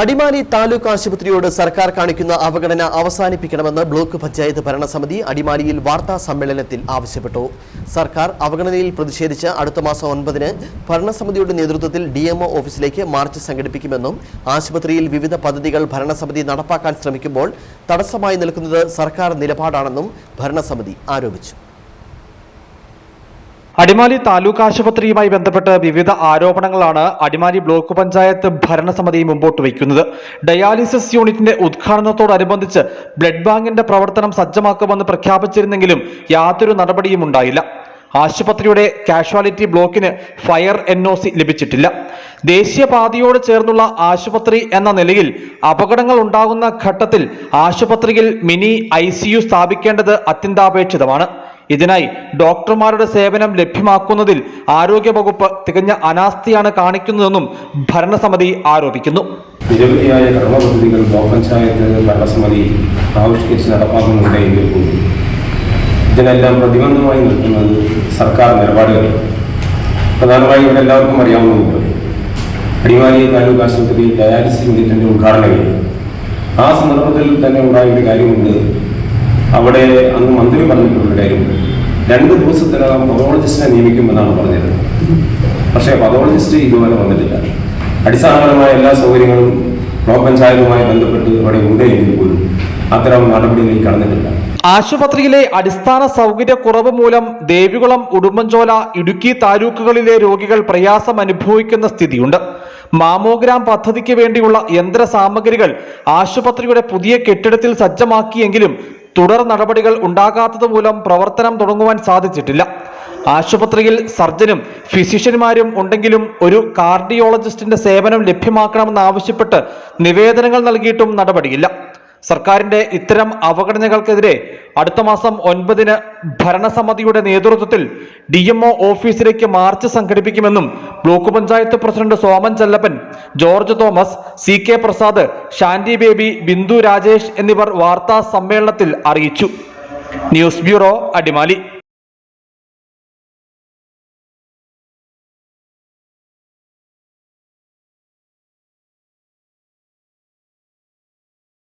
അടിമാലി താലൂക്ക് ആശുപത്രിയോട് സർക്കാർ കാണിക്കുന്ന അവഗണന അവസാനിപ്പിക്കണമെന്ന് ബ്ലോക്ക് പഞ്ചായത്ത് ഭരണസമിതി അടിമാലിയിൽ വാർത്താ സമ്മേളനത്തിൽ ആവശ്യപ്പെട്ടു. സർക്കാർ അവഗണനയിൽ പ്രതിഷേധിച്ച് അടുത്ത മാസം 9-ന് ഭരണസമിതിയുടെ നേതൃത്വത്തിൽ DMO ഓഫീസിലേക്ക് മാർച്ച് സംഘടിപ്പിക്കുമെന്നും ആശുപത്രിയിൽ വിവിധ പദ്ധതികൾ ഭരണസമിതി നടപ്പാക്കാൻ ശ്രമിക്കുമ്പോൾ തടസ്സമായി നിൽക്കുന്നത് സർക്കാർ നിലപാടാണെന്നും ഭരണസമിതി ആരോപിച്ചു. അടിമാലി താലൂക്ക് ആശുപത്രിയുമായി ബന്ധപ്പെട്ട് വിവിധ ആരോപണങ്ങളാണ് അടിമാലി ബ്ലോക്ക് പഞ്ചായത്ത് ഭരണസമിതി മുമ്പോട്ട് വയ്ക്കുന്നത്. ഡയാലിസിസ് യൂണിറ്റിന്റെ ഉദ്ഘാടനത്തോടനുബന്ധിച്ച് ബ്ലഡ് ബാങ്കിന്റെ പ്രവർത്തനം സജ്ജമാക്കുമെന്ന് പ്രഖ്യാപിച്ചിരുന്നെങ്കിലും യാതൊരു നടപടിയും ഉണ്ടായില്ല. ആശുപത്രിയുടെ കാഷ്വാലിറ്റി ബ്ലോക്കിന് ഫയർ NOC ലഭിച്ചിട്ടില്ല. ദേശീയപാതയോട് ചേർന്നുള്ള ആശുപത്രി എന്ന നിലയിൽ അപകടങ്ങൾ ഉണ്ടാകുന്ന ഘട്ടത്തിൽ ആശുപത്രിയിൽ മിനി ICU സ്ഥാപിക്കേണ്ടത് അത്യന്താപേക്ഷിതമാണ്. ഇതിനായി ഡോക്ടർമാരുടെ സേവനം ലഭ്യമാക്കുന്നതിൽ ആരോഗ്യവകുപ്പ് തികഞ്ഞ അനാസ്ഥയാണ് കാണിക്കുന്നതെന്നും ഭരണസമിതി ആരോപിക്കുന്നു. നിരവധിയായ കർമ്മപദ്ധതികൾ ബ്ലോക്ക് പഞ്ചായത്ത് ഭരണസമിതി ആവിഷ്കരിച്ച് നടപ്പാക്കുന്നുണ്ടെങ്കിൽ പോലും ഇതിനെല്ലാം പ്രതിബന്ധമായി നിൽക്കുന്നത് സർക്കാർ നിലപാടുകളാണ്. പ്രധാനമായും ഇവിടെ എല്ലാവർക്കും അറിയാവുന്നതുപോലെ അടിമാലി താലൂക്ക് ആശുപത്രി ഡയാലിസിസ് യൂണിറ്റിന്റെ ഉദ്ഘാടനമില്ല. ആ സന്ദർഭത്തിൽ തന്നെ ഉണ്ടായ ഒരു കാര്യമുണ്ട്. അവിടെ അന്ന് മന്ത്രി പറഞ്ഞിട്ടുള്ള കാര്യമുണ്ട്. 2 ദിവസത്തിനകം പതോളജിസ്റ്റിനെ നിയമിക്കുമെന്നാണ് പറഞ്ഞത്. പക്ഷേ പതോളജിസ്റ്റ് ഇതുവരെ വന്നിട്ടില്ല. അടിസ്ഥാനപരമായ എല്ലാ സൗകര്യങ്ങളും ബ്ലോക്ക് പഞ്ചായത്തുമായി ബന്ധപ്പെട്ട് അവിടെ ഉണ്ടെങ്കിൽ പോലും അത്തരം നടപടിയിലേക്ക് കടന്നിട്ടില്ല. ആശുപത്രിയിലെ അടിസ്ഥാന സൗകര്യക്കുറവ് മൂലം ദേവികുളം, ഉടുമ്പൻചോല, ഇടുക്കി താലൂക്കുകളിലെ രോഗികൾ പ്രയാസം അനുഭവിക്കുന്ന സ്ഥിതിയുണ്ട്. മാമോഗ്രാം പദ്ധതിക്ക് വേണ്ടിയുള്ള യന്ത്ര സാമഗ്രികൾ ആശുപത്രിയുടെ പുതിയ കെട്ടിടത്തിൽ സജ്ജമാക്കിയെങ്കിലും തുടർ നടപടികൾ ഉണ്ടാകാത്തത് മൂലം പ്രവർത്തനം തുടങ്ങുവാൻ സാധിച്ചിട്ടില്ല. ആശുപത്രിയിൽ സർജനും ഫിസിഷ്യന്മാരും ഉണ്ടെങ്കിലും ഒരു കാർഡിയോളജിസ്റ്റിന്റെ സേവനം ലഭ്യമാക്കണമെന്നാവശ്യപ്പെട്ട് നിവേദനങ്ങൾ നൽകിയിട്ടും നടപടിയില്ല. സർക്കാരിന്റെ ഇത്തരം അവഗണനകൾക്കെതിരെ അടുത്ത മാസം 9-ന് ഭരണസമിതിയുടെ നേതൃത്വത്തിൽ DMO ഓഫീസിലേക്ക് മാർച്ച് സംഘടിപ്പിക്കുമെന്നും block panchayat president Soman Chellappan, George Thomas, CK Prasad, Shandy baby, Bindu Rajesh എന്നിവർ വാർത്താ സമ്മേളനത്തിൽ അറിയിച്ചു. News bureau, Adimali.